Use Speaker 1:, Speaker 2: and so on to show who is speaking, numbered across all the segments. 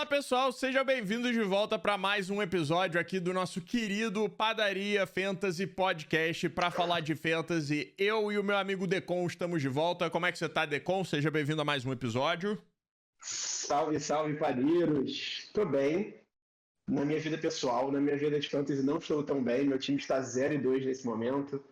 Speaker 1: Fala pessoal, sejam bem-vindos de volta para mais um episódio aqui do nosso querido Padaria Fantasy Podcast para falar de Fantasy. Eu e o meu amigo Decon estamos de volta. Como é que você tá, Decon? Seja bem-vindo a mais um episódio.
Speaker 2: Salve, salve, padeiros! Tô bem. Na minha vida pessoal, na minha vida de fantasy não estou tão bem. Meu time está 0-2 nesse momento.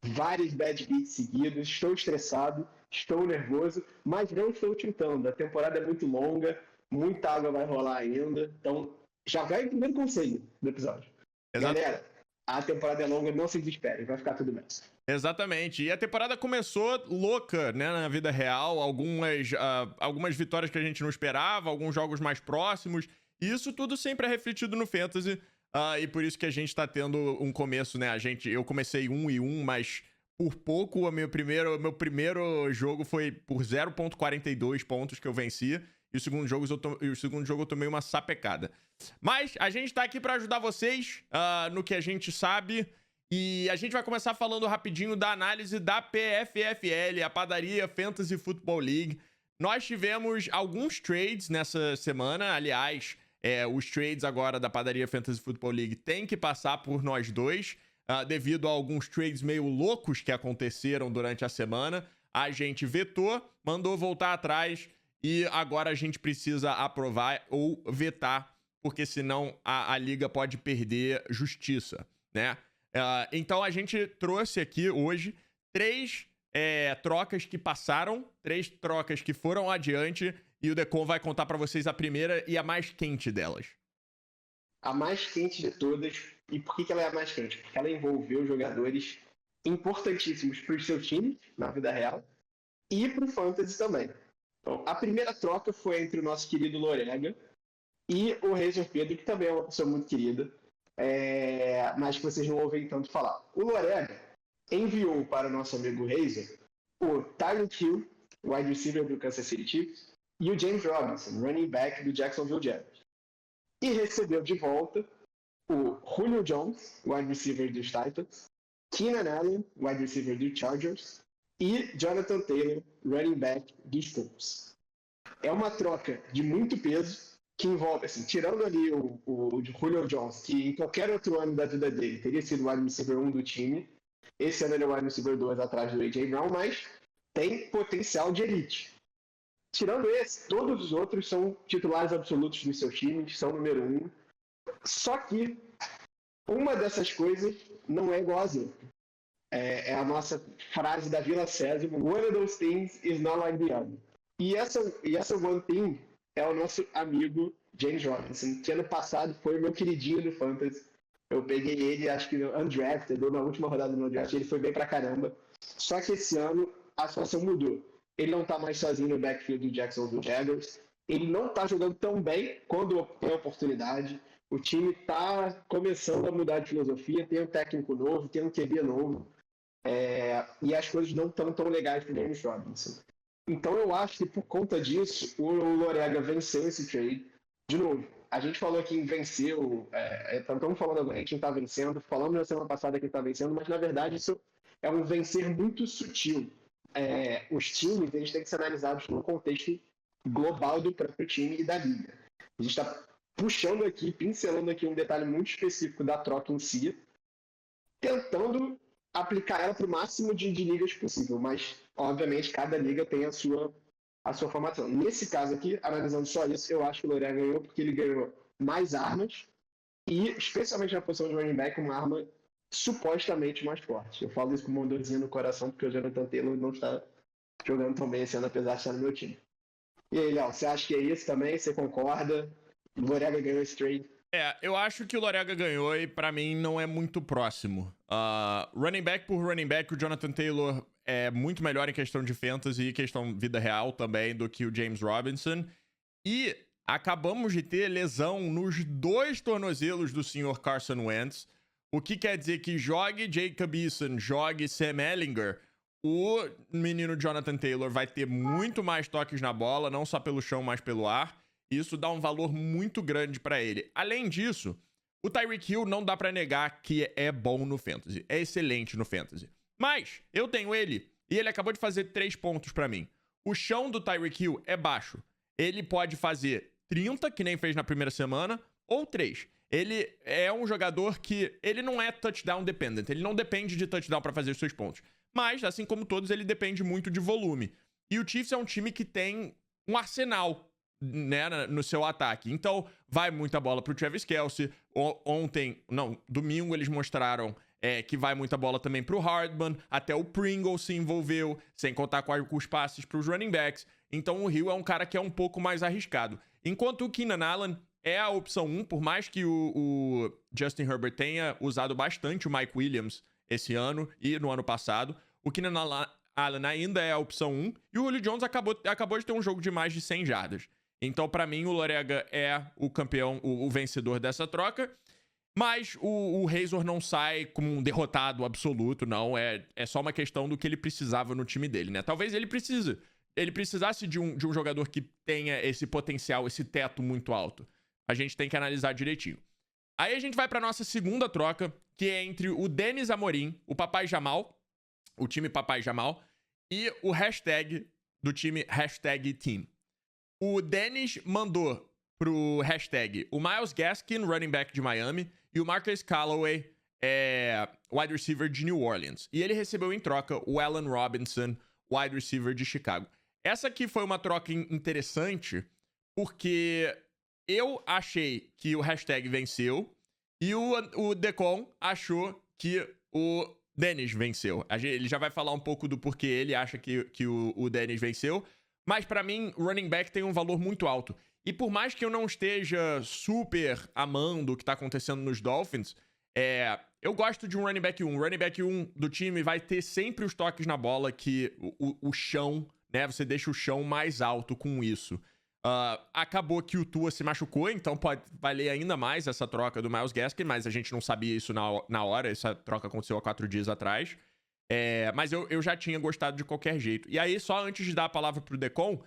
Speaker 2: Vários bad beats seguidos. Estou estressado, estou nervoso, mas não estou tiltando. A temporada é muito longa, muita água vai rolar ainda. Então, já vai o primeiro conselho do episódio.
Speaker 1: Exato.
Speaker 2: Galera, a temporada é longa, não se desesperem, vai ficar tudo bem.
Speaker 1: Exatamente. E a temporada começou louca, né, na vida real. Algumas vitórias que a gente não esperava, alguns jogos mais próximos. E isso tudo sempre é refletido no Fantasy. E por isso que a gente tá tendo um começo, né? Eu comecei 1-1, mas por pouco meu primeiro jogo foi por 0,42 pontos que eu venci. E o segundo jogo eu tomei uma sapecada. Mas a gente tá aqui pra ajudar vocês no que a gente sabe. E a gente vai começar falando rapidinho da análise da PFFL, a Padaria Fantasy Football League. Nós tivemos alguns trades nessa semana. Aliás, os trades agora da Padaria Fantasy Football League têm que passar por nós dois, devido a alguns trades meio loucos que aconteceram durante a semana. A gente vetou, mandou voltar atrás e agora a gente precisa aprovar ou vetar, porque senão a liga pode perder justiça, né? Então a gente trouxe aqui hoje três trocas que passaram, três trocas que foram adiante, e o Decon vai contar pra vocês a primeira e a mais quente delas.
Speaker 2: A mais quente de todas. E por que ela é a mais quente? Porque ela envolveu jogadores importantíssimos para o seu time, na vida real, e para o Fantasy também. Então, a primeira troca foi entre o nosso querido Lorega e o Razor Pedro, que também é uma pessoa muito querida, mas que vocês não ouvem tanto falar. O Lorega enviou para o nosso amigo Razor o Tyreek Hill, wide receiver do Kansas City Chiefs, e o James Robinson, running back do Jacksonville Jaguars. E recebeu de volta o Julio Jones, wide receiver dos Titans, Keenan Allen, wide receiver dos Chargers, e Jonathan Taylor, running back dos Colts. É uma troca de muito peso, que envolve, assim, tirando ali o Julio Jones, que em qualquer outro ano da vida dele teria sido o wide receiver 1 do time. Esse ano ele é o wide receiver 2 atrás do A.J. Brown, mas tem potencial de elite. Tirando esse, todos os outros são titulares absolutos dos seus times, são número 1. Só que uma dessas coisas não é igual às outras. É a nossa frase da Vila Sésamo: one of those things is not like the other. E essa one thing é o nosso amigo James Robinson, que ano passado foi o meu queridinho do Fantasy. Eu peguei ele, acho que no undrafted, na última rodada do undrafted, ele foi bem pra caramba. Só que esse ano a situação mudou. Ele não tá mais sozinho no backfield do Jacksonville Jaguars. Ele não tá jogando tão bem quando tem a oportunidade. O time tá começando a mudar de filosofia, tem um técnico novo, tem um QB novo. E as coisas não estão tão legais pro James Robinson. Então eu acho que por conta disso, o Lorega venceu esse trade. De novo, a gente falou que venceu, estamos falando agora, a gente não tá vencendo, falamos na semana passada que ele tá vencendo, mas na verdade isso é um vencer muito sutil. Os times, eles têm que ser analisados no contexto global do próprio time e da liga. A gente está puxando aqui, pincelando aqui um detalhe muito específico da troca em si, tentando aplicar ela para o máximo de ligas possível, mas obviamente cada liga tem a sua formação. Nesse caso aqui, analisando só isso, eu acho que o Lorega ganhou porque ele ganhou mais armas e, especialmente na posição de running back, uma arma supostamente mais forte. Eu falo isso com uma dorzinha no coração porque o Jonathan Taylor não está jogando tão bem esse ano, apesar de estar no meu time. E aí, Léo, você acha que é isso também? Você concorda? O Lorega ganhou esse trade?
Speaker 1: Eu acho que o Lorega ganhou e pra mim não é muito próximo. Running back por running back, o Jonathan Taylor é muito melhor em questão de fantasy e questão vida real também do que o James Robinson. E acabamos de ter lesão nos dois tornozelos do senhor Carson Wentz. O que quer dizer que jogue Jacob Eason, jogue Sam Ehlinger, o menino Jonathan Taylor vai ter muito mais toques na bola, não só pelo chão, mas pelo ar. Isso dá um valor muito grande pra ele. Além disso, o Tyreek Hill não dá pra negar que é bom no Fantasy. É excelente no Fantasy. Mas eu tenho ele e ele acabou de fazer 3 pontos pra mim. O chão do Tyreek Hill é baixo. Ele pode fazer 30, que nem fez na primeira semana, ou 3. Ele é um jogador que ele não é touchdown dependent, ele não depende de touchdown para fazer os seus pontos. Mas, assim como todos, ele depende muito de volume. E o Chiefs é um time que tem um arsenal, né, no seu ataque. Então, vai muita bola pro Travis Kelce. Domingo eles mostraram que vai muita bola também pro Hardman. Até o Pringle se envolveu, sem contar com os passes pros running backs. Então, o Hill é um cara que é um pouco mais arriscado. Enquanto o Keenan Allen é a opção 1, por mais que o Justin Herbert tenha usado bastante o Mike Williams esse ano e no ano passado, o Keenan Allen ainda é a opção 1 e o Julio Jones acabou de ter um jogo de mais de 100 jardas. Então, pra mim, o Lorega é o campeão, o vencedor dessa troca. Mas o Razor não sai como um derrotado absoluto, não. É só uma questão do que ele precisava no time dele, né? Talvez ele precisasse de um jogador que tenha esse potencial, esse teto muito alto. A gente tem que analisar direitinho. Aí a gente vai pra nossa segunda troca, que é entre o Denis Amorim, o Papai Jamal, o time Papai Jamal, e o hashtag do time #team. O Dennis mandou pro hashtag o Myles Gaskin, running back de Miami, e o Marcus Callaway, wide receiver de New Orleans. E ele recebeu em troca o Allen Robinson, wide receiver de Chicago. Essa aqui foi uma troca interessante, porque eu achei que o hashtag venceu e o Decon achou que o Dennis venceu. Ele já vai falar um pouco do porquê ele acha que o Dennis venceu. Mas pra mim, running back tem um valor muito alto. E por mais que eu não esteja super amando o que tá acontecendo nos Dolphins, eu gosto de um running back 1. O running back 1 do time vai ter sempre os toques na bola que o chão, né? Você deixa o chão mais alto com isso. Acabou que o Tua se machucou, então pode valer ainda mais essa troca do Myles Gaskin, mas a gente não sabia isso na hora. Essa troca aconteceu há 4 dias atrás. Mas eu já tinha gostado de qualquer jeito. E aí, só antes de dar a palavra pro Decon,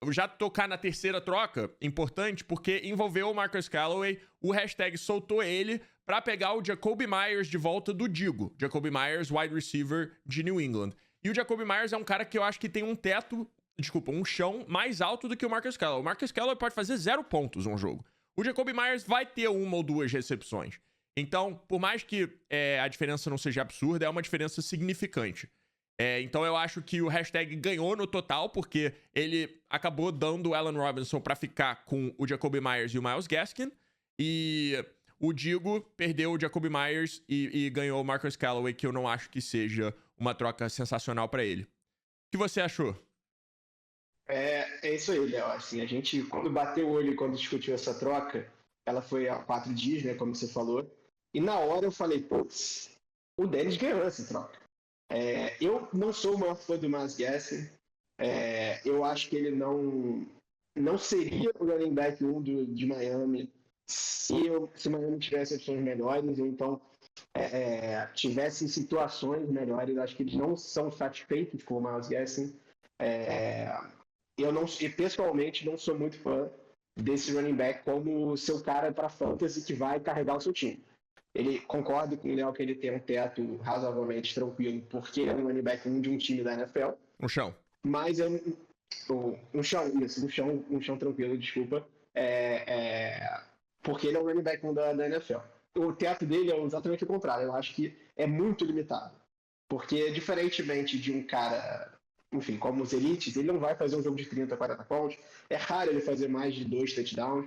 Speaker 1: eu já tocar na terceira troca, importante, porque envolveu o Marcus Callaway, o hashtag soltou ele pra pegar o Jacoby Myers de volta do Digo. Jacoby Myers, wide receiver de New England. E o Jacoby Myers é um cara que eu acho que tem um chão mais alto do que o Marcus Callaway. O Marcus Callaway pode fazer 0 pontos um jogo. O Jacoby Myers vai ter 1 ou 2 recepções. Então, por mais que a diferença não seja absurda, é uma diferença significante. Então eu acho que o hashtag ganhou no total, porque ele acabou dando o Allen Robinson pra ficar com o Jacoby Myers e o Myles Gaskin. E o Digo perdeu o Jacoby Myers e ganhou o Marcus Callaway, que eu não acho que seja uma troca sensacional pra ele. O que você achou?
Speaker 2: É isso aí, Léo. Assim, a gente, quando bateu o olho e quando discutiu essa troca, ela foi há 4 dias, né, como você falou. E na hora eu falei, putz, o Dennis ganhou essa troca. Eu não sou o maior fã do Myles Gaskin. Eu acho que ele não seria o running back 1 de Miami se Miami tivesse opções melhores, ou então tivesse situações melhores. Acho que eles não são satisfeitos com o Myles Gaskin. Eu pessoalmente não sou muito fã desse running back como seu cara para fantasy que vai carregar o seu time. Ele concorda com o Léo que ele tem um teto razoavelmente tranquilo, porque é um running back 1 de um time da NFL.
Speaker 1: No chão.
Speaker 2: Mas um chão tranquilo, desculpa. Porque ele é um running back 1 da NFL. O teto dele é exatamente o contrário. Eu acho que é muito limitado. Porque, diferentemente de um cara, enfim, como os elites, ele não vai fazer um jogo de 30, 40 pontos. É raro ele fazer mais de 2 touchdowns.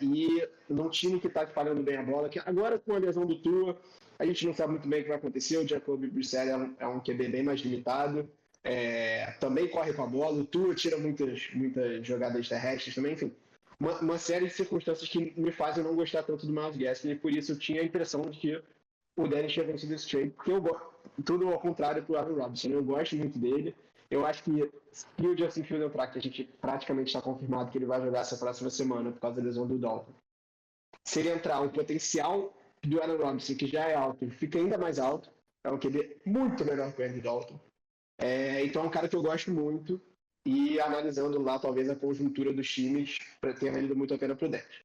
Speaker 2: E num time que está espalhando bem a bola, que agora com a lesão do Tua, a gente não sabe muito bem o que vai acontecer. O Jacoby Brissett é um QB bem mais limitado, também corre com a bola, o Tua tira muitas jogadas terrestres também, enfim. Uma série de circunstâncias que me fazem não gostar tanto do Myles Gaskin, e por isso eu tinha a impressão de que o Dennis tinha vencido esse trade, porque eu gosto, tudo ao contrário do Allen Robinson, eu gosto muito dele. Eu acho que se o Justin Fields entrar, que a gente praticamente está confirmado que ele vai jogar essa próxima semana por causa da lesão do Dalton, se ele entrar, o potencial do Allen Robinson, que já é alto, fica ainda mais alto. É um QB muito melhor que o Andy Dalton. Então é um cara que eu gosto muito. E analisando lá, talvez, a conjuntura dos times, ter valido muito a pena pro Dennis.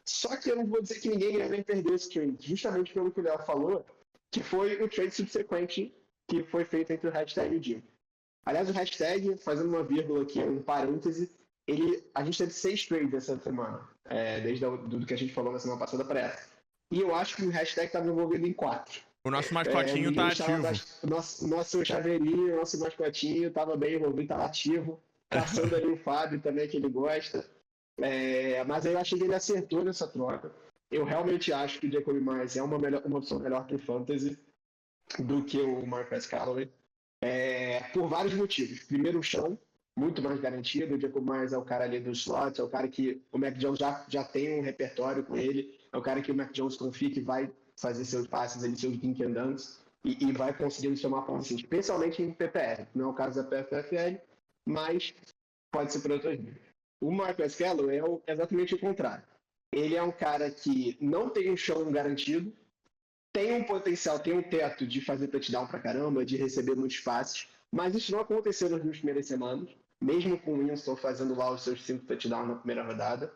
Speaker 2: Só que eu não vou dizer que ninguém nem perdeu esse trade, justamente pelo que o Léo falou, que foi o trade subsequente que foi feito entre o hashtag e o Jim. Aliás, o hashtag, fazendo uma vírgula aqui, um parêntese, a gente teve 6 trades essa semana, desde do que a gente falou na semana passada para essa. E eu acho que o hashtag estava envolvido em 4.
Speaker 1: O nosso mascotinho tá ativo.
Speaker 2: Nosso chaveirinho, nosso mascotinho estava bem envolvido, estava ativo. Caçando ali o Fábio também, que ele gosta. Mas aí eu achei que ele acertou nessa troca. Eu realmente acho que o Jacob Myers é uma opção melhor para o Fantasy do que o Marquez Callaway. Por vários motivos. Primeiro, o chão, muito mais garantido. O Jacob Myers é o cara ali dos slots, é o cara que o Mac Jones já tem um repertório com ele, é o cara que o Mac Jones confia que vai fazer seus passes ali, seus dink and dunks, e vai conseguindo somar pontos, assim, especialmente em PPR. Não é o caso da PFFL, mas pode ser por outras vias. O Marquez Callaway é exatamente o contrário. Ele é um cara que não tem um chão garantido, tem um potencial, tem um teto de fazer touchdown pra caramba, de receber muitos passes, mas isso não aconteceu nas duas primeiras semanas, mesmo com o Winston fazendo lá os seus 5 touchdowns na primeira rodada.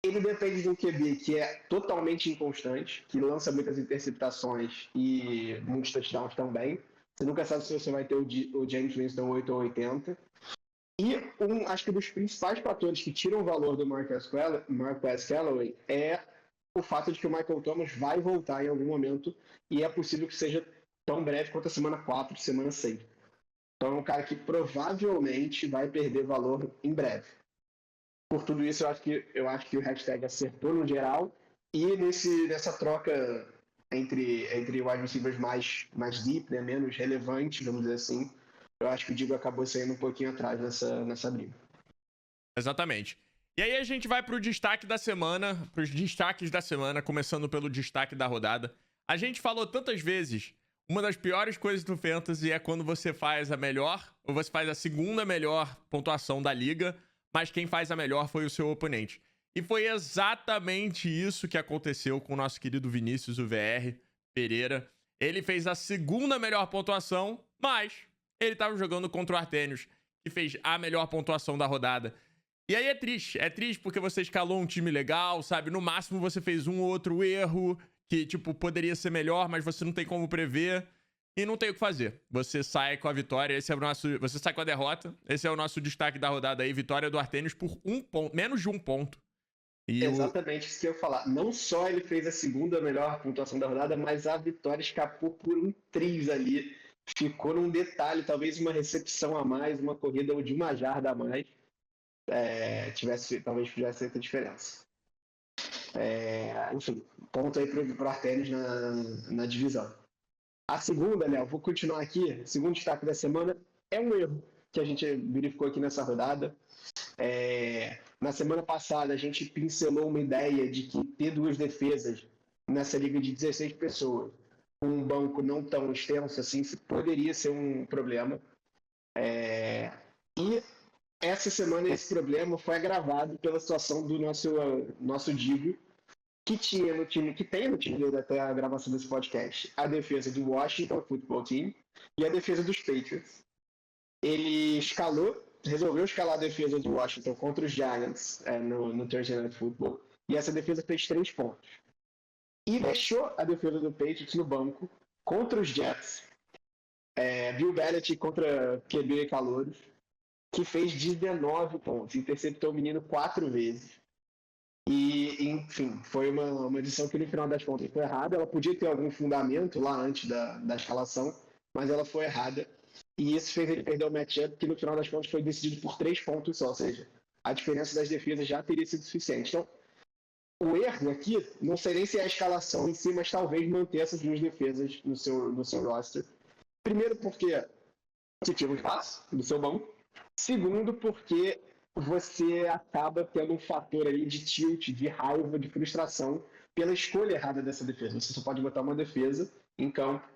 Speaker 2: Ele depende de um QB que é totalmente inconstante, que lança muitas interceptações e muitos touchdowns também. Você nunca sabe se você vai ter o James Winston 8 ou 80. E acho que um dos principais fatores que tiram o valor do Marquez Callaway é o fato de que o Michael Thomas vai voltar em algum momento e é possível que seja tão breve quanto a semana 4, semana 6. Então é um cara que provavelmente vai perder valor em breve. Por tudo isso, eu acho que o hashtag acertou no geral e nessa troca entre wide receivers mais deep, né, menos relevante, vamos dizer assim, eu acho que o Digo acabou saindo um pouquinho atrás nessa briga.
Speaker 1: Exatamente. E aí a gente vai pro destaque da semana, pros destaques da semana, começando pelo destaque da rodada. A gente falou tantas vezes, uma das piores coisas do Fantasy é quando você faz a melhor, ou você faz a segunda melhor pontuação da liga, mas quem faz a melhor foi o seu oponente. E foi exatamente isso que aconteceu com o nosso querido Vinícius, o VR Pereira. Ele fez a segunda melhor pontuação, mas ele estava jogando contra o Artênios, que fez a melhor pontuação da rodada. E aí é triste porque você escalou um time legal, sabe? No máximo você fez um ou outro erro que, tipo, poderia ser melhor, mas você não tem como prever e não tem o que fazer. Você sai com a vitória, você sai com a derrota. Esse é o nosso destaque da rodada aí, vitória do Artênios por 1 ponto, menos de 1 ponto.
Speaker 2: E exatamente isso que eu ia falar. Não só ele fez a segunda melhor pontuação da rodada, mas a vitória escapou por um triz ali. Ficou num detalhe, talvez uma recepção a mais, uma corrida de uma jarda a mais. Talvez fizesse feito a diferença. Enfim, ponto aí para o Artênios na divisão. A segunda, Léo, vou continuar aqui. O segundo destaque da semana é um erro que a gente verificou aqui nessa rodada. Na semana passada, a gente pincelou uma ideia de que ter duas defesas nessa liga de 16 pessoas, com um banco não tão extenso assim, poderia ser um problema. E essa semana esse problema foi agravado pela situação do nosso Digo, que tem no time dele até a gravação desse podcast, a defesa do Washington Football Team e a defesa dos Patriots. Ele resolveu escalar a defesa do Washington contra os Giants no Thursday Night Football, e essa defesa fez 3 pontos. E deixou a defesa do Patriots no banco contra os Jets, Bill Belichick contra QB Calouros, que fez 19 pontos, interceptou o menino 4 vezes. E, enfim, foi uma edição que no final das contas foi errada. Ela podia ter algum fundamento lá antes da escalação, mas ela foi errada. E isso fez ele perder o matchup, que no final das contas foi decidido por 3 pontos só, ou seja, a diferença das defesas já teria sido suficiente. Então, o erro aqui não sei nem se é a escalação em si, mas talvez manter essas duas defesas no seu roster. Primeiro porque você tira um espaço do seu banco. Segundo porque você acaba tendo um fator aí de tilt, de raiva, de frustração pela escolha errada dessa defesa. Você só pode botar uma defesa em campo.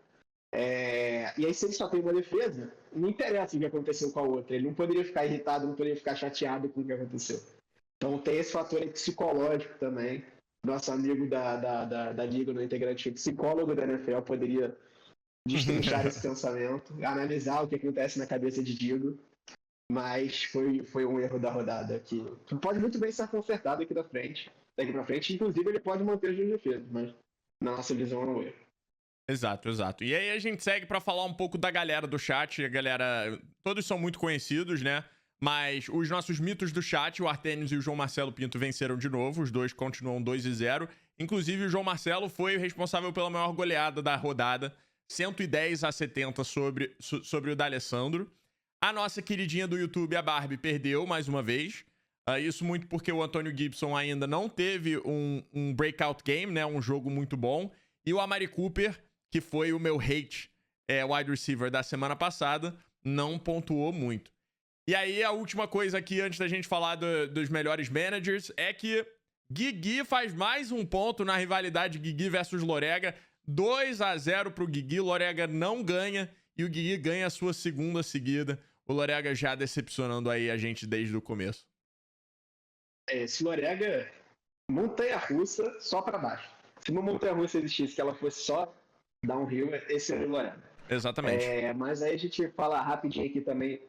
Speaker 2: E aí, se ele só tem uma defesa, não interessa o que aconteceu com a outra. Ele não poderia ficar irritado, não poderia ficar chateado com o que aconteceu. Então tem esse fator aí psicológico também. Nosso amigo da Liga, no integrante psicólogo da NFL, poderia destrinchar esse pensamento, analisar o que acontece na cabeça de Diego. Mas foi um erro da rodada que pode muito bem ser consertado daqui pra frente. Inclusive, ele pode manter as duas defesas, mas na nossa visão é um erro.
Speaker 1: Exato. E aí a gente segue pra falar um pouco da galera do chat. A galera, todos são muito conhecidos, né? Mas os nossos mitos do chat, o Artênios e o João Marcelo Pinto, venceram de novo. Os dois continuam 2-0. Inclusive, o João Marcelo foi responsável pela maior goleada da rodada. 110-70 sobre o D'Alessandro. A nossa queridinha do YouTube, a Barbie, perdeu mais uma vez. Isso muito porque o Antônio Gibson ainda não teve um breakout game, né? Um jogo muito bom. E o Amari Cooper, que foi o meu hate wide receiver da semana passada, não pontuou muito. E aí, a última coisa aqui, antes da gente falar dos melhores managers, é que Guigui faz mais um ponto na rivalidade Guigui versus Lorega. 2-0 pro Guigui, Lorega não ganha e o Guigui ganha a sua segunda seguida. O Lorega já decepcionando aí a gente desde o começo.
Speaker 2: Esse Lorega, montanha-russa só pra baixo. Se uma montanha-russa existisse que ela fosse só downhill, esse é o Lorega.
Speaker 1: Exatamente.
Speaker 2: Mas aí a gente fala rapidinho aqui também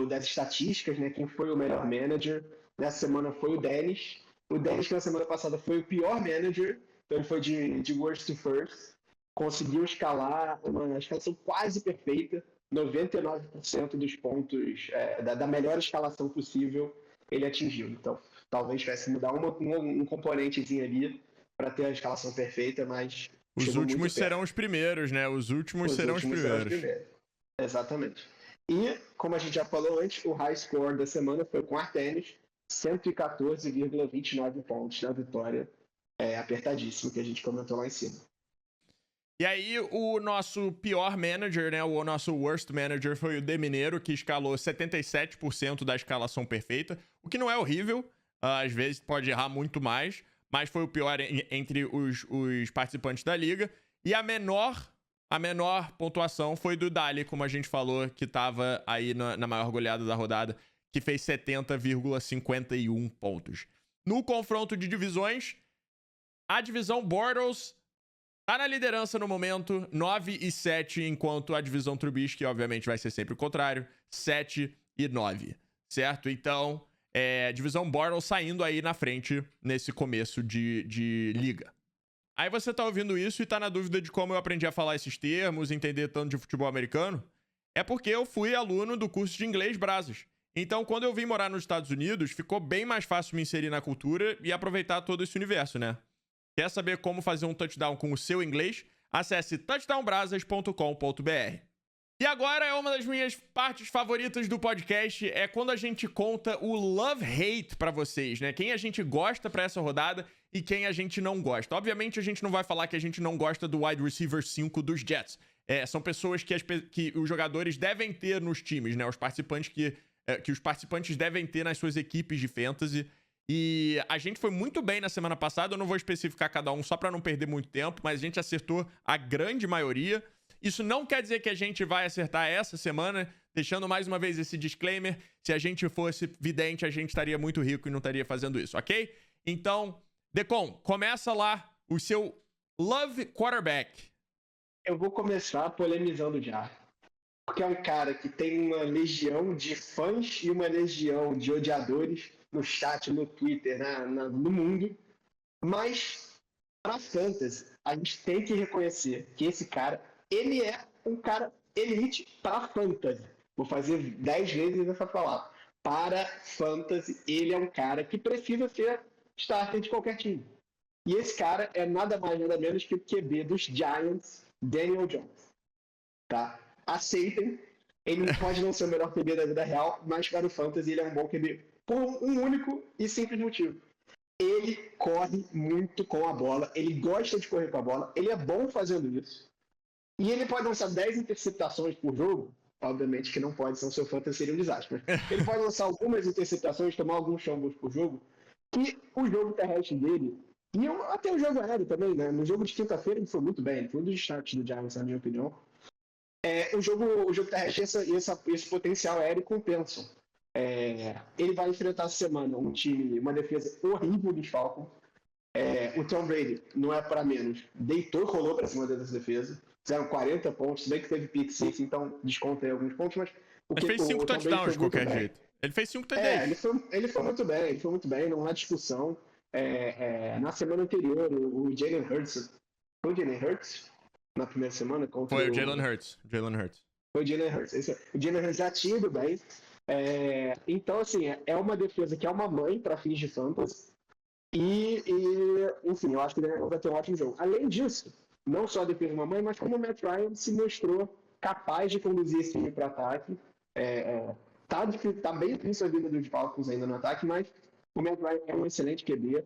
Speaker 2: das estatísticas, né? Quem foi o melhor manager nessa semana foi o Dennis. O Dennis, que na semana passada foi o pior manager, então ele foi de worst to first. Conseguiu escalar uma escalação quase perfeita, 99% dos pontos da melhor escalação possível ele atingiu. Então, talvez tivesse que mudar um componentezinho ali para ter a escalação perfeita, mas
Speaker 1: os últimos serão os primeiros, né? Os últimos serão os primeiros.
Speaker 2: Exatamente. E, como a gente já falou antes, o high score da semana foi com Artênios, 114,29 pontos na vitória apertadíssima que a gente comentou lá em cima.
Speaker 1: E aí, o nosso pior manager, né? O nosso worst manager foi o De Mineiro, que escalou 77% da escalação perfeita, o que não é horrível. Às vezes pode errar muito mais, mas foi o pior entre os participantes da liga. E a menor pontuação foi do Dali, como a gente falou, que estava aí na maior goleada da rodada, que fez 70,51 pontos. No confronto de divisões, a divisão Bortles tá na liderança no momento, 9-7, enquanto a divisão Trubisky, obviamente, vai ser sempre o contrário, 7-9, certo? Então, divisão Bortles saindo aí na frente nesse começo de liga. Aí você tá ouvindo isso e tá na dúvida de como eu aprendi a falar esses termos, entender tanto de futebol americano? É porque eu fui aluno do curso de inglês Brazos. Então, quando eu vim morar nos Estados Unidos, ficou bem mais fácil me inserir na cultura e aproveitar todo esse universo, né? Quer saber como fazer um touchdown com o seu inglês? Acesse touchdownbrasas.com.br. E agora é uma das minhas partes favoritas do podcast, é quando a gente conta o love-hate pra vocês, né? Quem a gente gosta pra essa rodada e quem a gente não gosta. Obviamente, a gente não vai falar que a gente não gosta do wide receiver 5 dos Jets. São pessoas que os jogadores devem ter nos times, né? Os participantes que os participantes devem ter nas suas equipes de fantasy. E a gente foi muito bem na semana passada, eu não vou especificar cada um só pra não perder muito tempo, mas a gente acertou a grande maioria. Isso não quer dizer que a gente vai acertar essa semana, deixando mais uma vez esse disclaimer. Se a gente fosse vidente, a gente estaria muito rico e não estaria fazendo isso, ok? Então, Decon, começa lá o seu Love Quarterback.
Speaker 2: Eu vou começar polemizando já. Porque é um cara que tem uma legião de fãs e uma legião de odiadores no chat, no Twitter, no mundo. Mas, para fantasy, a gente tem que reconhecer que esse cara, ele é um cara elite para fantasy. Vou fazer 10 vezes essa palavra. Para fantasy, ele é um cara que precisa ser starter de qualquer time. E esse cara é nada mais nada menos que o QB dos Giants, Daniel Jones. Tá? Aceitem. Ele pode não ser o melhor QB da vida real, mas para o fantasy ele é um bom QB por um único e simples motivo. Ele corre muito com a bola, ele gosta de correr com a bola, ele é bom fazendo isso. E ele pode lançar 10 interceptações por jogo, obviamente que não pode, senão seu fantasy seria um desastre. Ele pode lançar algumas interceptações, tomar alguns fumbles por jogo, que o jogo terrestre dele, e até o jogo aéreo também, né? No jogo de quinta-feira ele foi muito bem, ele foi um dos destaques do Giants, na minha opinião. O jogo terrestre esse potencial aéreo compensam. Ele vai enfrentar essa semana uma defesa horrível dos Falcons. O Tom Brady, não é para menos, rolou para cima dessa defesa. Fizeram 40 pontos, bem que teve pick six, então desconta aí alguns pontos, mas...
Speaker 1: Ele fez 5 touchdowns de qualquer jeito. Ele fez 5 TDs.
Speaker 2: Ele foi muito bem, não há discussão. Na semana anterior, o Jalen Hurts... Foi o Jalen Hurts? Na primeira semana?
Speaker 1: Foi o Jalen Hurts.
Speaker 2: Foi o Jalen Hurts. O Jalen Hurts já tinha ido bem. Então, assim, é uma defesa que é uma mãe para fins de fantasy. Enfim, eu acho que ele vai ter um ótimo jogo. Além disso, não só a defesa de uma mãe, mas como o Matt Ryan se mostrou capaz de conduzir esse time para ataque. Tá bem difícil a vida dos Falcons ainda no ataque, mas o Matt Ryan é um excelente QB.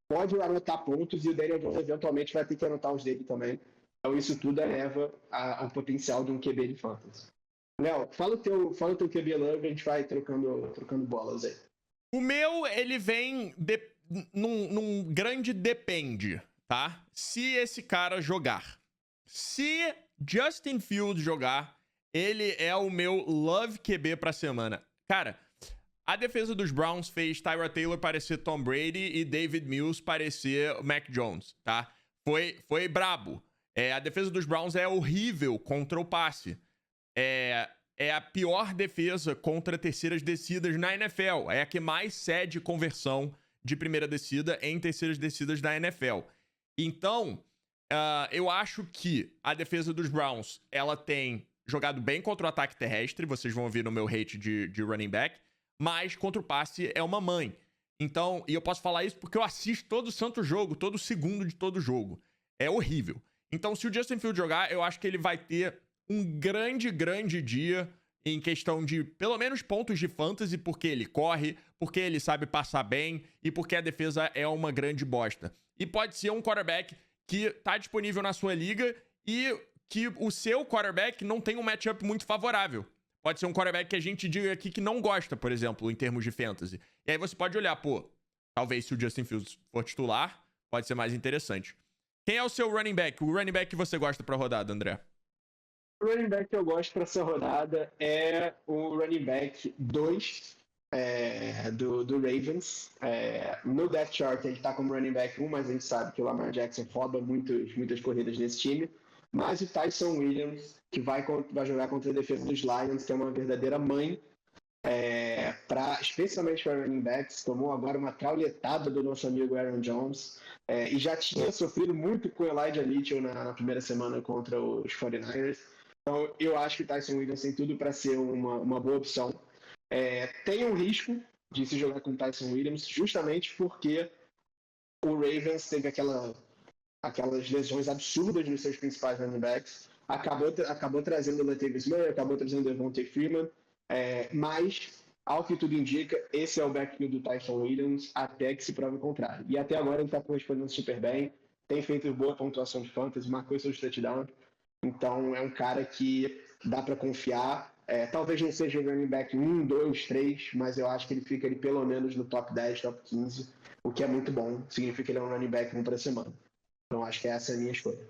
Speaker 2: Pode anotar pontos e o Daniel Jones eventualmente vai ter que anotar os dele também. Então isso tudo eleva ao potencial de um QB de fantasy. Léo, fala o teu QB Love e a gente vai trocando bolas aí.
Speaker 1: O meu, ele vem num grande depende, tá? Se esse cara jogar. Se Justin Fields jogar, ele é o meu Love QB pra semana. Cara, a defesa dos Browns fez Tyrod Taylor parecer Tom Brady e David Mills parecer Mac Jones, tá? Foi brabo. A defesa dos Browns é horrível contra o passe. É a pior defesa contra terceiras descidas na NFL. É a que mais cede conversão de primeira descida em terceiras descidas da NFL. Então, eu acho que a defesa dos Browns, ela tem jogado bem contra o ataque terrestre. Vocês vão ouvir no meu hate de running back. Mas contra o passe é uma mãe. Então, e eu posso falar isso porque eu assisto todo santo jogo, todo segundo de todo jogo. É horrível. Então, se o Justin Fields jogar, eu acho que ele vai ter um grande dia em questão de, pelo menos, pontos de fantasy, porque ele corre, porque ele sabe passar bem e porque a defesa é uma grande bosta. E pode ser um quarterback que tá disponível na sua liga e que o seu quarterback não tem um matchup muito favorável. Pode ser um quarterback que a gente diga aqui que não gosta, por exemplo, em termos de fantasy. E aí você pode olhar, talvez se o Justin Fields for titular, pode ser mais interessante. Quem é o seu running back? O running back que você gosta pra rodada, André?
Speaker 2: O running back que eu gosto para essa rodada é o running back 2 do Ravens. No depth chart ele está como running back 1, mas a gente sabe que o Lamar Jackson rouba muitas corridas nesse time. Mas o Tyson Williams, que vai jogar contra a defesa dos Lions, que é uma verdadeira mãe, especialmente para running backs, tomou agora uma trauletada do nosso amigo Aaron Jones, e já tinha sofrido muito com o Elijah Mitchell na primeira semana contra os 49ers. Então, eu acho que o Tyson Williams tem tudo para ser uma boa opção. Tem um risco de se jogar com o Tyson Williams, justamente porque o Ravens teve aquelas lesões absurdas nos seus principais running backs. Acabou trazendo o Latavius Murray, acabou trazendo o Devontae Freeman, mas, ao que tudo indica, esse é o backfield do Tyson Williams até que se prove o contrário. E até agora ele está correspondendo super bem, tem feito boa pontuação de fantasy, marcou seus touchdowns. Então é um cara que dá para confiar. Talvez não seja o running back 1, 2, 3, mas eu acho que ele fica ali pelo menos no top 10, top 15, o que é muito bom. Significa que ele é um running back 1 para semana. Então acho que essa é a minha escolha.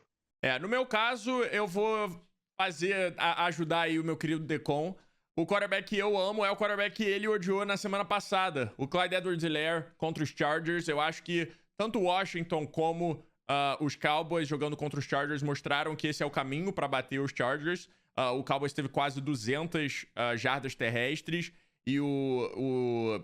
Speaker 1: No meu caso, eu vou ajudar aí o meu querido Decon. O quarterback que eu amo é o quarterback que ele odiou na semana passada. O Clyde Edwards-Helaire contra os Chargers. Eu acho que tanto Washington como os Cowboys jogando contra os Chargers mostraram que esse é o caminho para bater os Chargers. O Cowboys teve quase 200 jardas terrestres e o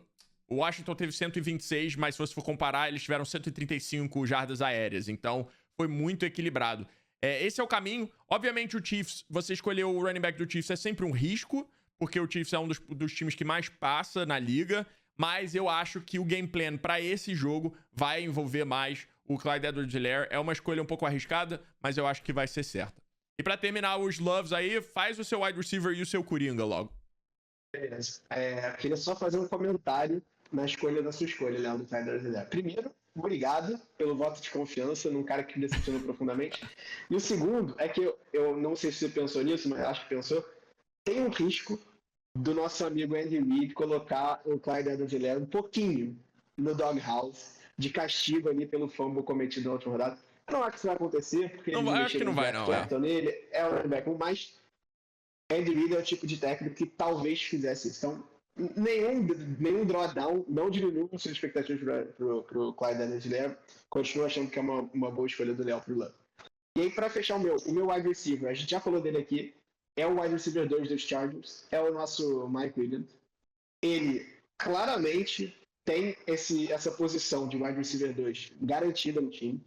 Speaker 1: Washington teve 126, mas se você for comparar, eles tiveram 135 jardas aéreas. Então, foi muito equilibrado. Esse é o caminho. Obviamente, o Chiefs, você escolheu o running back do Chiefs, é sempre um risco, porque o Chiefs é um dos times que mais passa na liga, mas eu acho que o game plan para esse jogo vai envolver mais o Clyde Edwards-Helaire. É uma escolha um pouco arriscada, mas eu acho que vai ser certa. E para terminar os loves aí, faz o seu wide receiver e o seu Coringa logo.
Speaker 2: Beleza. Queria só fazer um comentário na escolha da sua escolha, Léo, do Clyde Edwards-Helaire. Primeiro, obrigado pelo voto de confiança num cara que me decepcionou profundamente. E o segundo é que eu não sei se você pensou nisso, mas acho que pensou. Tem um risco do nosso amigo Andy Reid colocar o Clyde Edwards-Helaire um pouquinho no doghouse, de castigo ali pelo fumble cometido na última rodada. Eu não acho que isso vai acontecer, porque
Speaker 1: não, acho que não vai, não.
Speaker 2: Nele, é o running back, mas Andy Reid é o tipo de técnico que talvez fizesse isso. Então, nenhum drawdown, não diminui as suas expectativas para o Clyde Edwards-Helaire. Continuo achando que é uma boa escolha do Léo para o Love. E aí, para fechar o meu wide receiver, a gente já falou dele aqui, é o wide receiver 2 dos Chargers, é o nosso Mike Williams. Ele claramente tem essa posição de wide receiver 2 garantida no time.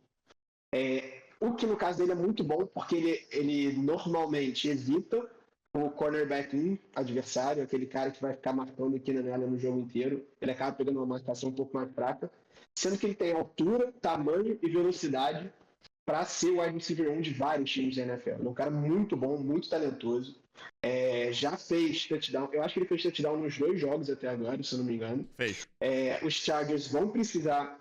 Speaker 2: O que no caso dele é muito bom, porque ele normalmente evita o cornerback 1 adversário, aquele cara que vai ficar marcando aqui na área no jogo inteiro, ele acaba pegando uma marcação um pouco mais fraca, sendo que ele tem altura, tamanho e velocidade para ser o wide receiver 1 de vários times da NFL. Ele é um cara muito bom, muito talentoso. Já fez touchdown, eu acho que ele fez touchdown nos 2 jogos até agora, se eu não me engano.
Speaker 1: Fez.
Speaker 2: Os Chargers vão precisar...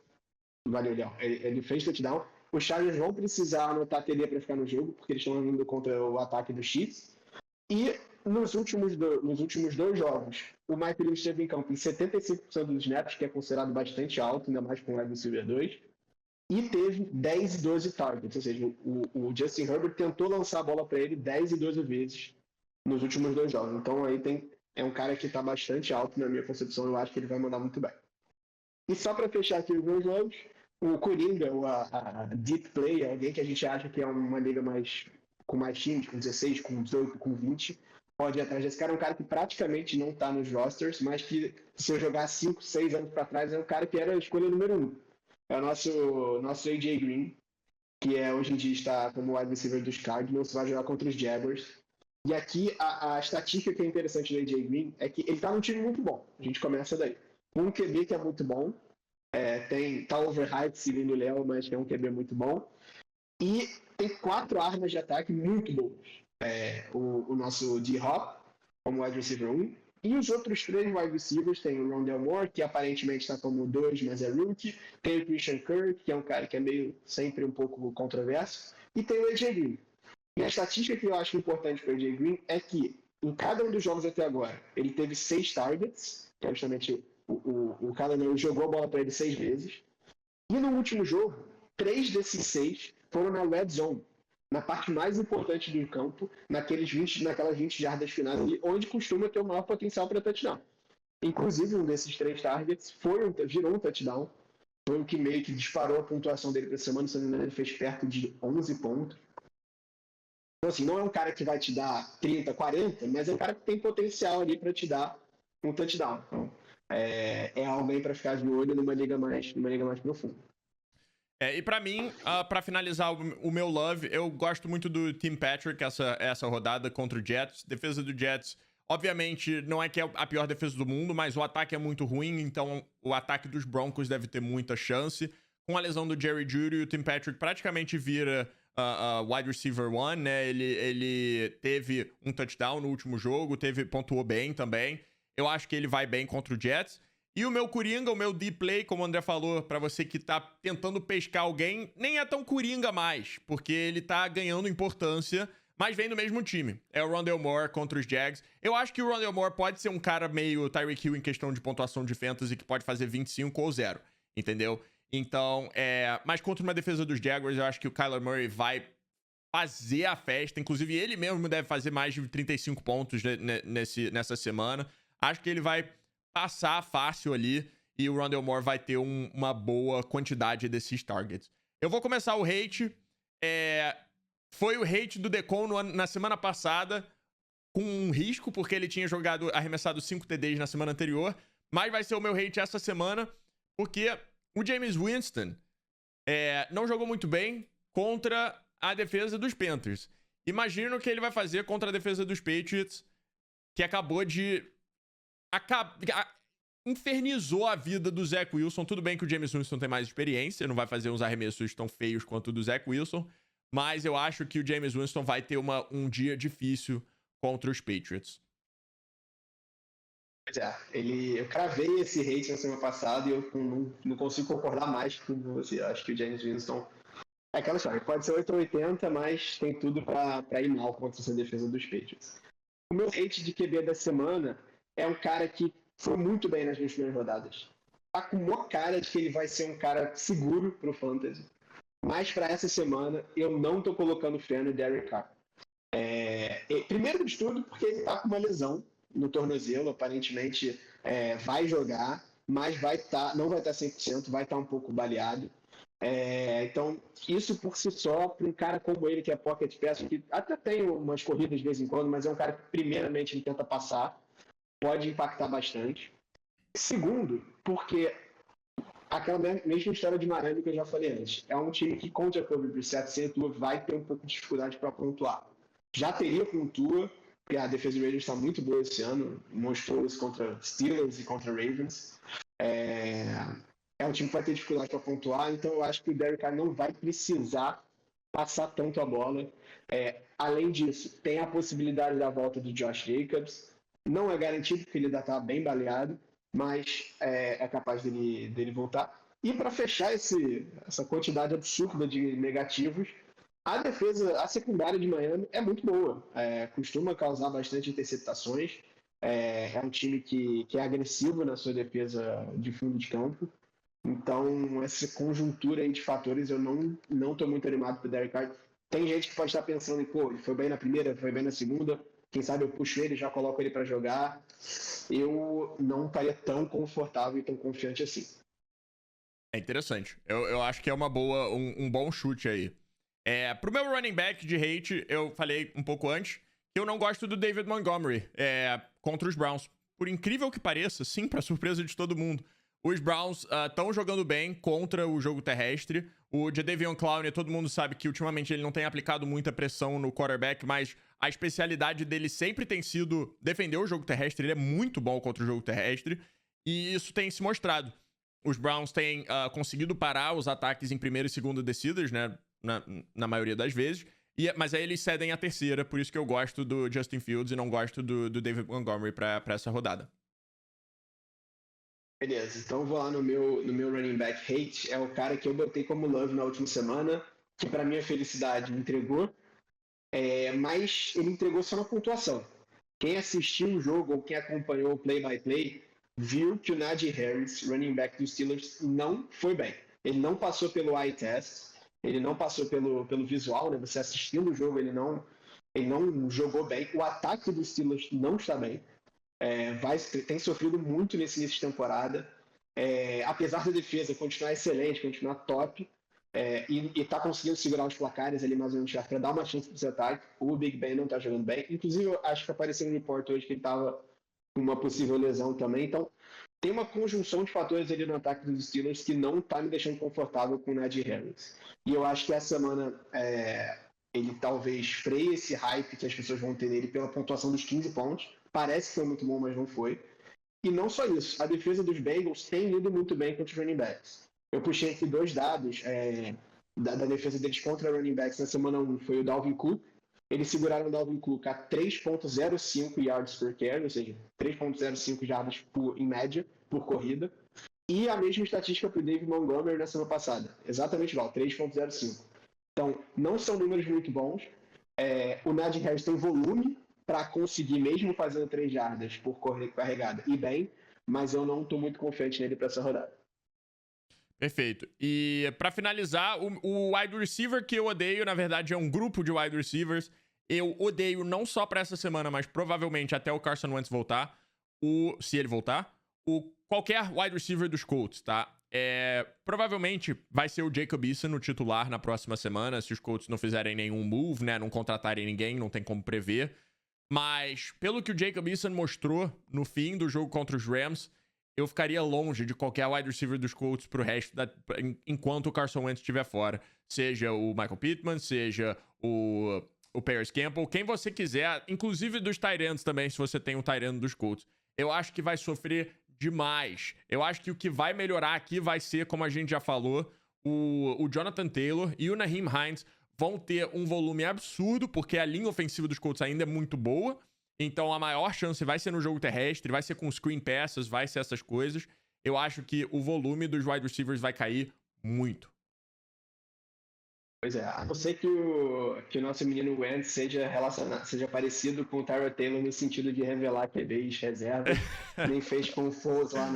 Speaker 2: Valeu, Léo. Ele fez touchdown. Os Chargers vão precisar anotar TD para ficar no jogo, porque eles estão indo contra o ataque do Chiefs. E nos últimos 2 jogos, o Mike Williams esteve em campo em 75% dos snaps, que é considerado bastante alto, ainda mais com o wide receiver 2. E teve 10 e 12 targets, ou seja, o Justin Herbert tentou lançar a bola para ele 10 e 12 vezes nos últimos 2 jogos. Então aí é um cara que está bastante alto, na minha concepção, eu acho que ele vai mandar muito bem. E só para fechar aqui os meus jogos, o Coringa, a Deep Play, alguém que a gente acha que é uma liga com mais times, com 16, com 18, com 20, pode ir atrás desse cara. É um cara que praticamente não está nos rosters, mas que se eu jogar 5, 6 anos para trás, é um cara que era a escolha número 1. É o nosso AJ Green, que hoje em dia está como wide receiver dos Cardinals, vai jogar contra os Jaguars. E aqui a estatística que é interessante do AJ Green é que ele está num time muito bom. A gente começa daí. Um QB que é muito bom, tá overhyped, segundo o Léo, mas é um QB muito bom. E tem 4 armas de ataque muito boas. O nosso D-Hop, como wide receiver 1, e os outros 3 wide receivers, tem o Rondale Moore, que aparentemente está como 2, mas é rookie, tem o Christian Kirk, que é um cara que é meio sempre um pouco controverso, e tem o AJ Green. E a estatística que eu acho importante para o AJ Green é que, em cada um dos jogos até agora, ele teve 6 targets, que é justamente o cara jogou a bola para ele 6 vezes, e no último jogo, 3 desses 6 foram na red zone, na parte mais importante do campo, naquelas 20 jardas finais ali, onde costuma ter o maior potencial para touchdown. Inclusive, um desses 3 targets virou um touchdown, foi o que meio que disparou a pontuação dele para a semana, se não me engano, ele fez perto de 11 pontos. Então, assim, não é um cara que vai te dar 30, 40, mas é um cara que tem potencial ali para te dar um touchdown. Então, é alguém para ficar de olho numa liga mais profunda.
Speaker 1: E pra mim, pra finalizar o meu love, eu gosto muito do Tim Patrick, essa rodada contra o Jets. Defesa do Jets, obviamente, não é que é a pior defesa do mundo, mas o ataque é muito ruim, então o ataque dos Broncos deve ter muita chance. Com a lesão do Jerry Jeudy, o Tim Patrick praticamente vira wide receiver 1, né? Ele teve um touchdown no último jogo, pontuou bem também. Eu acho que ele vai bem contra o Jets. E o meu Coringa, o meu D-Play, como o André falou, pra você que tá tentando pescar alguém, nem é tão Coringa mais, porque ele tá ganhando importância, mas vem do mesmo time. É o Rondale Moore contra os Jags. Eu acho que o Rondale Moore pode ser um cara meio Tyreek Hill em questão de pontuação de fantasy, que pode fazer 25 ou 0, entendeu? Então, mas contra uma defesa dos Jaguars, eu acho que o Kyler Murray vai fazer a festa. Inclusive, ele mesmo deve fazer mais de 35 pontos nessa semana. Acho que ele vai passar fácil ali e o Rondale Moore vai ter uma boa quantidade desses targets. Eu vou começar o hate. Foi o hate do Decon na semana passada, com um risco, porque ele tinha arremessado 5 TDs na semana anterior, mas vai ser o meu hate essa semana, porque o Jameis Winston não jogou muito bem contra a defesa dos Panthers. Imagino o que ele vai fazer contra a defesa dos Patriots, que acabou de infernizou a vida do Zach Wilson. Tudo bem que o Jameis Winston tem mais experiência, não vai fazer uns arremessos tão feios quanto o do Zach Wilson, mas eu acho que o Jameis Winston vai ter um dia difícil contra os Patriots.
Speaker 2: Pois eu cravei esse hate na semana passada e eu não consigo concordar mais com você. Eu acho que o Jameis Winston é aquela história, pode ser 8 ou 80, mas tem tudo para ir mal contra essa defesa dos Patriots. O meu hate de QB da semana é um cara que foi muito bem nas 20 primeiras rodadas. Tá com uma cara de que ele vai ser um cara seguro pro Fantasy. Mas para essa semana, eu não tô colocando fé no Derek Carr. Primeiro de tudo, porque ele tá com uma lesão no tornozelo. Aparentemente vai jogar, mas não vai estar 100%, vai estar um pouco baleado. Então, isso por si só, para um cara como ele, que é pocket pass, que até tem umas corridas de vez em quando, mas é um cara que primeiramente ele tenta passar, pode impactar bastante. Segundo, porque aquela mesma história de Miami que eu já falei antes, é um time que contra a Kobe Brissett sem Tua vai ter um pouco de dificuldade para pontuar. Já teria com Tua, porque a defesa do Raiders está muito boa esse ano, mostrou isso contra Steelers e contra Ravens. É um time que vai ter dificuldade para pontuar, então eu acho que o Derek Carr não vai precisar passar tanto a bola. Além disso, tem a possibilidade da volta do Josh Jacobs. Não é garantido, porque ele ainda está bem baleado, mas é capaz dele voltar. E para fechar essa quantidade absurda de negativos, a secundária de Miami é muito boa. Costuma causar bastante interceptações. É um time que é agressivo na sua defesa de fundo de campo. Então, essa conjuntura aí de fatores, eu não estou muito animado para o Derek Carr. Tem gente que pode estar pensando em, ele foi bem na primeira, foi bem na segunda, quem sabe eu puxo ele, já coloco ele para jogar. Eu não estaria tão confortável e tão confiante assim.
Speaker 1: É interessante. Eu acho que é uma boa, um bom chute aí. Pro meu running back de hate, eu falei um pouco antes, que eu não gosto do David Montgomery contra os Browns. Por incrível que pareça, sim, para surpresa de todo mundo, os Browns estão jogando bem contra o jogo terrestre. O Jadeveon Clowney, todo mundo sabe que ultimamente ele não tem aplicado muita pressão no quarterback, mas a especialidade dele sempre tem sido defender o jogo terrestre. Ele é muito bom contra o jogo terrestre e isso tem se mostrado. Os Browns têm conseguido parar os ataques em primeira e segunda descidas, né, na maioria das vezes, mas aí eles cedem a terceira, por isso que eu gosto do Justin Fields e não gosto do David Montgomery para essa rodada.
Speaker 2: Beleza, então eu vou lá no meu running back hate, é o cara que eu botei como love na última semana, que para minha felicidade entregou, mas ele entregou só na pontuação. Quem assistiu o jogo ou quem acompanhou o play-by-play viu que o Najee Harris, running back dos Steelers, não foi bem. Ele não passou pelo eye test, ele não passou pelo visual, né? Você assistindo o jogo, ele não jogou bem. O ataque dos Steelers não está bem. Tem sofrido muito nesse início de temporada. Apesar da defesa continuar excelente, continuar top, e está conseguindo segurar os placares ali mais ou menos para dar uma chance para esse ataque. O Big Ben não está jogando bem. Inclusive, eu acho que apareceu um report hoje que ele estava com uma possível lesão também. Então, tem uma conjunção de fatores ali no ataque dos Steelers que não está me deixando confortável com o Najee Harris. E eu acho que essa semana ele talvez freie esse hype que as pessoas vão ter nele pela pontuação dos 15 pontos. Parece que foi muito bom, mas não foi. E não só isso, a defesa dos Bengals tem ido muito bem contra os running backs. Eu puxei aqui 2 dados da defesa deles contra running backs na semana 1. Foi o Dalvin Cook. Eles seguraram o Dalvin Cook a 3.05 yards per carry, ou seja, 3.05 jardas em média por corrida. E a mesma estatística para o David Montgomery na semana passada. Exatamente igual, 3.05. Então, não são números muito bons. O Najee Harris tem volume para conseguir, mesmo fazendo 3 jardas por corrida carregada, e bem, mas eu não estou muito confiante nele para essa rodada.
Speaker 1: Perfeito. E para finalizar, o wide receiver que eu odeio, na verdade, é um grupo de wide receivers. Eu odeio não só para essa semana, mas provavelmente até o Carson Wentz voltar, se ele voltar, qualquer wide receiver dos Colts, tá? Provavelmente vai ser o Jacob Eason no titular na próxima semana, se os Colts não fizerem nenhum move, né? Não contratarem ninguém, não tem como prever. Mas, pelo que o Jacob Eason mostrou no fim do jogo contra os Rams, eu ficaria longe de qualquer wide receiver dos Colts pro resto enquanto o Carson Wentz estiver fora. Seja o Michael Pittman, seja o Paris Campbell, quem você quiser, inclusive dos tight ends também, se você tem um tight end dos Colts. Eu acho que vai sofrer demais. Eu acho que o que vai melhorar aqui vai ser, como a gente já falou, o Jonathan Taylor e o Nyheim Hines vão ter um volume absurdo, porque a linha ofensiva dos Colts ainda é muito boa. Então a maior chance vai ser no jogo terrestre, vai ser com screen passes, vai ser essas coisas. Eu acho que o volume dos wide receivers vai cair muito.
Speaker 2: Pois é, a não ser que o nosso menino Wentz seja parecido com o Tyrod Taylor no sentido de revelar QBs reservas, nem fez com o Foles lá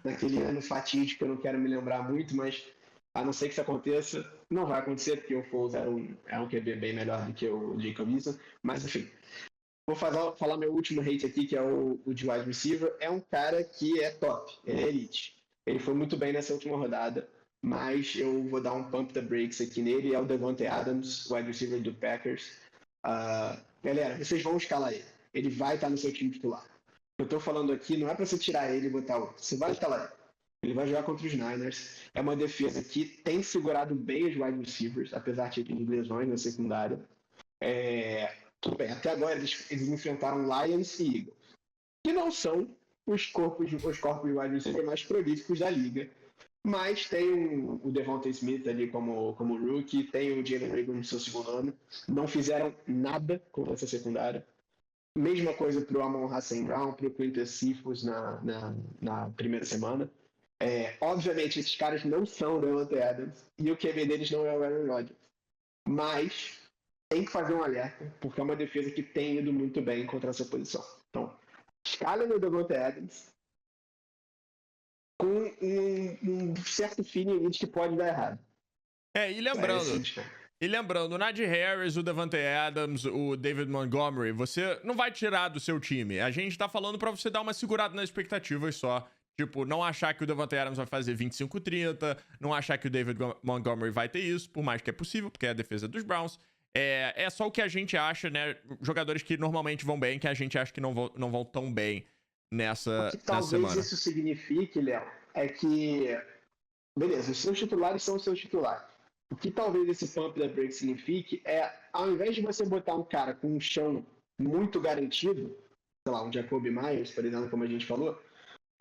Speaker 2: naquele ano fatídico, eu não quero me lembrar muito, mas a não ser que isso aconteça, não vai acontecer, porque o Foles é um QB bem melhor do que o Jacob Eason, mas enfim. Vou falar meu último hate aqui, que é o de wide receiver. É um cara que é top, ele é elite. Ele foi muito bem nessa última rodada, mas eu vou dar um pump the brakes aqui nele. É o Davante Adams, wide receiver do Packers. Galera, vocês vão escalar ele. Ele vai estar no seu time titular. Eu tô falando aqui, não é para você tirar ele e botar outro. Você vai escalar ele. Ele vai jogar contra os Niners. É uma defesa que tem segurado bem os wide receivers, apesar de ter lesões na secundária. Tudo bem, até agora eles enfrentaram Lions e Eagles, que não são os corpos de wide receiver mais prolíficos da liga. Mas tem o Devonta Smith ali como rookie, tem o Jalen Reagor no seu segundo ano. Não fizeram nada contra essa secundária. Mesma coisa para o Amon-Ra St. Brown, para o Quintus Cephus na primeira semana. Obviamente, esses caras não são o Davante Adams e o QB deles não é o Aaron Rodgers. Mas tem que fazer um alerta, porque é uma defesa que tem ido muito bem contra essa posição. Então, escala no Davante Adams com um certo feeling de que pode dar errado.
Speaker 1: E lembrando, o Najee Harris, o Davante Adams, o David Montgomery, você não vai tirar do seu time. A gente tá falando pra você dar uma segurada nas expectativas só. Tipo, não achar que o Davante Adams vai fazer 25-30, não achar que o David Montgomery vai ter isso, por mais que é possível, porque é a defesa dos Browns. É só o que a gente acha, né? Jogadores que normalmente vão bem, que a gente acha que não vão tão bem nessa
Speaker 2: talvez
Speaker 1: semana.
Speaker 2: Isso signifique, Léo, é que, beleza, os seus titulares são os seus titulares. O que talvez esse pump da break signifique ao invés de você botar um cara com um chão muito garantido, sei lá, um Jacoby Myers, por exemplo, como a gente falou,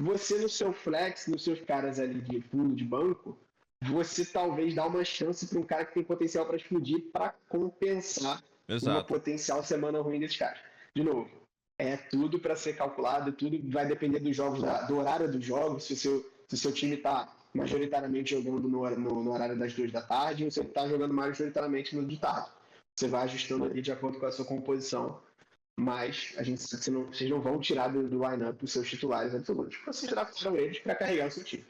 Speaker 2: você no seu flex, nos seus caras ali de fundo de banco, você talvez dá uma chance para um cara que tem potencial para explodir para compensar uma potencial semana ruim desses caras. De novo, é tudo para ser calculado, tudo vai depender dos jogos, do horário dos jogos, se o seu time está majoritariamente jogando no horário das 2 da tarde ou se ele está jogando majoritariamente no de tarde. Você vai ajustando ali de acordo com a sua composição, mas vocês não vão tirar do line-up os seus titulares absolutos. Vocês draftaram eles para carregar o seu time.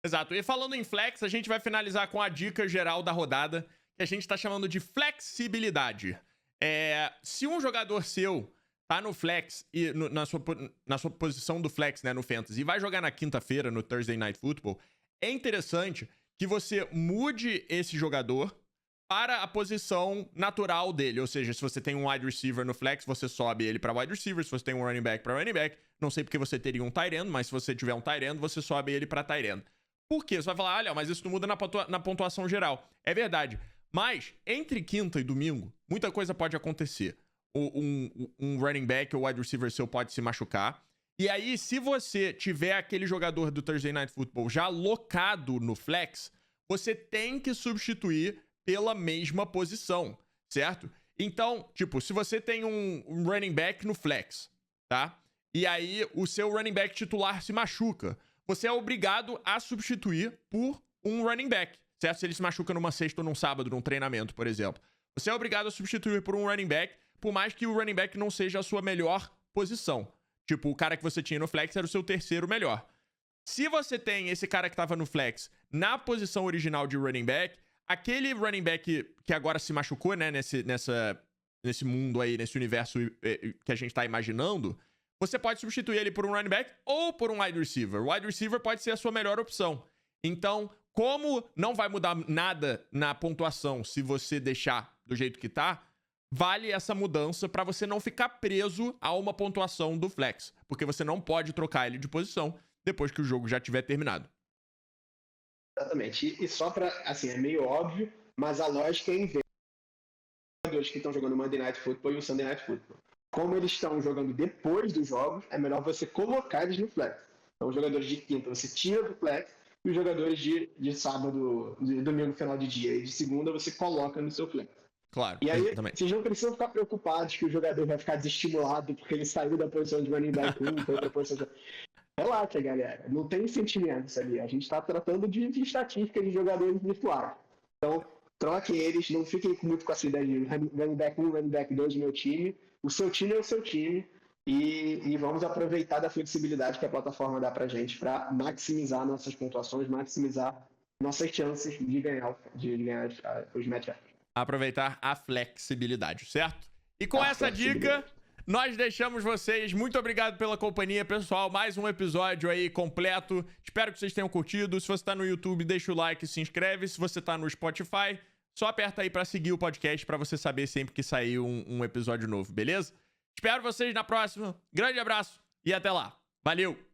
Speaker 1: Exato. E falando em flex, a gente vai finalizar com a dica geral da rodada, que a gente está chamando de flexibilidade. Se um jogador seu tá no flex e na sua posição do flex, né, no fantasy, e vai jogar na quinta-feira, no Thursday Night Football, é interessante que você mude esse jogador para a posição natural dele. Ou seja, se você tem um wide receiver no flex, você sobe ele para wide receiver. Se você tem um running back para running back, não sei porque você teria um tight end, mas se você tiver um tight end, você sobe ele para tight end. Por quê? Você vai falar, olha, mas isso não muda na pontuação geral. É verdade. Mas, entre quinta e domingo, muita coisa pode acontecer. Um running back ou wide receiver seu pode se machucar. E aí, se você tiver aquele jogador do Thursday Night Football já locado no flex, você tem que substituir pela mesma posição, certo? Então, tipo, se você tem um running back no flex, tá? E aí o seu running back titular se machuca, você é obrigado a substituir por um running back, certo? Se ele se machuca numa sexta ou num sábado, num treinamento, por exemplo. Você é obrigado a substituir por um running back, por mais que o running back não seja a sua melhor posição. Tipo, o cara que você tinha no flex era o seu terceiro melhor. Se você tem esse cara que tava no flex na posição original de running back, aquele running back que agora se machucou, né, nesse mundo aí, nesse universo que a gente tá imaginando, você pode substituir ele por um running back ou por um wide receiver. O wide receiver pode ser a sua melhor opção. Então, como não vai mudar nada na pontuação se você deixar do jeito que tá, vale essa mudança para você não ficar preso a uma pontuação do flex, porque você não pode trocar ele de posição depois que o jogo já tiver terminado.
Speaker 2: Exatamente. E só para, assim, é meio óbvio, mas a lógica é inversa. Os jogadores que estão jogando Monday Night Football e o Sunday Night Football. Como eles estão jogando depois dos jogos, é melhor você colocar eles no flex. Então, os jogadores de quinta você tira do flex e os jogadores de sábado, de domingo, final de dia e de segunda você coloca no seu flex.
Speaker 1: Claro,
Speaker 2: e aí,
Speaker 1: exatamente.
Speaker 2: Vocês não precisam ficar preocupados que o jogador vai ficar desestimulado porque ele saiu da posição de running back 1 para outra posição de... Relaxa, galera. Não tem sentimentos ali. A gente está tratando de estatísticas de jogadores virtuais. Então, troquem eles. Não fiquem muito com essa ideia de running back 1, running back 2 do meu time. O seu time é o seu time. E vamos aproveitar da flexibilidade que a plataforma dá pra gente para maximizar nossas pontuações, maximizar nossas chances de ganhar os matchups.
Speaker 1: Aproveitar a flexibilidade, certo? E com essa dica, nós deixamos vocês. Muito obrigado pela companhia, pessoal. Mais um episódio aí completo. Espero que vocês tenham curtido. Se você tá no YouTube, deixa o like e se inscreve. Se você tá no Spotify, só aperta aí pra seguir o podcast pra você saber sempre que sair um episódio novo, beleza? Espero vocês na próxima. Grande abraço e até lá. Valeu!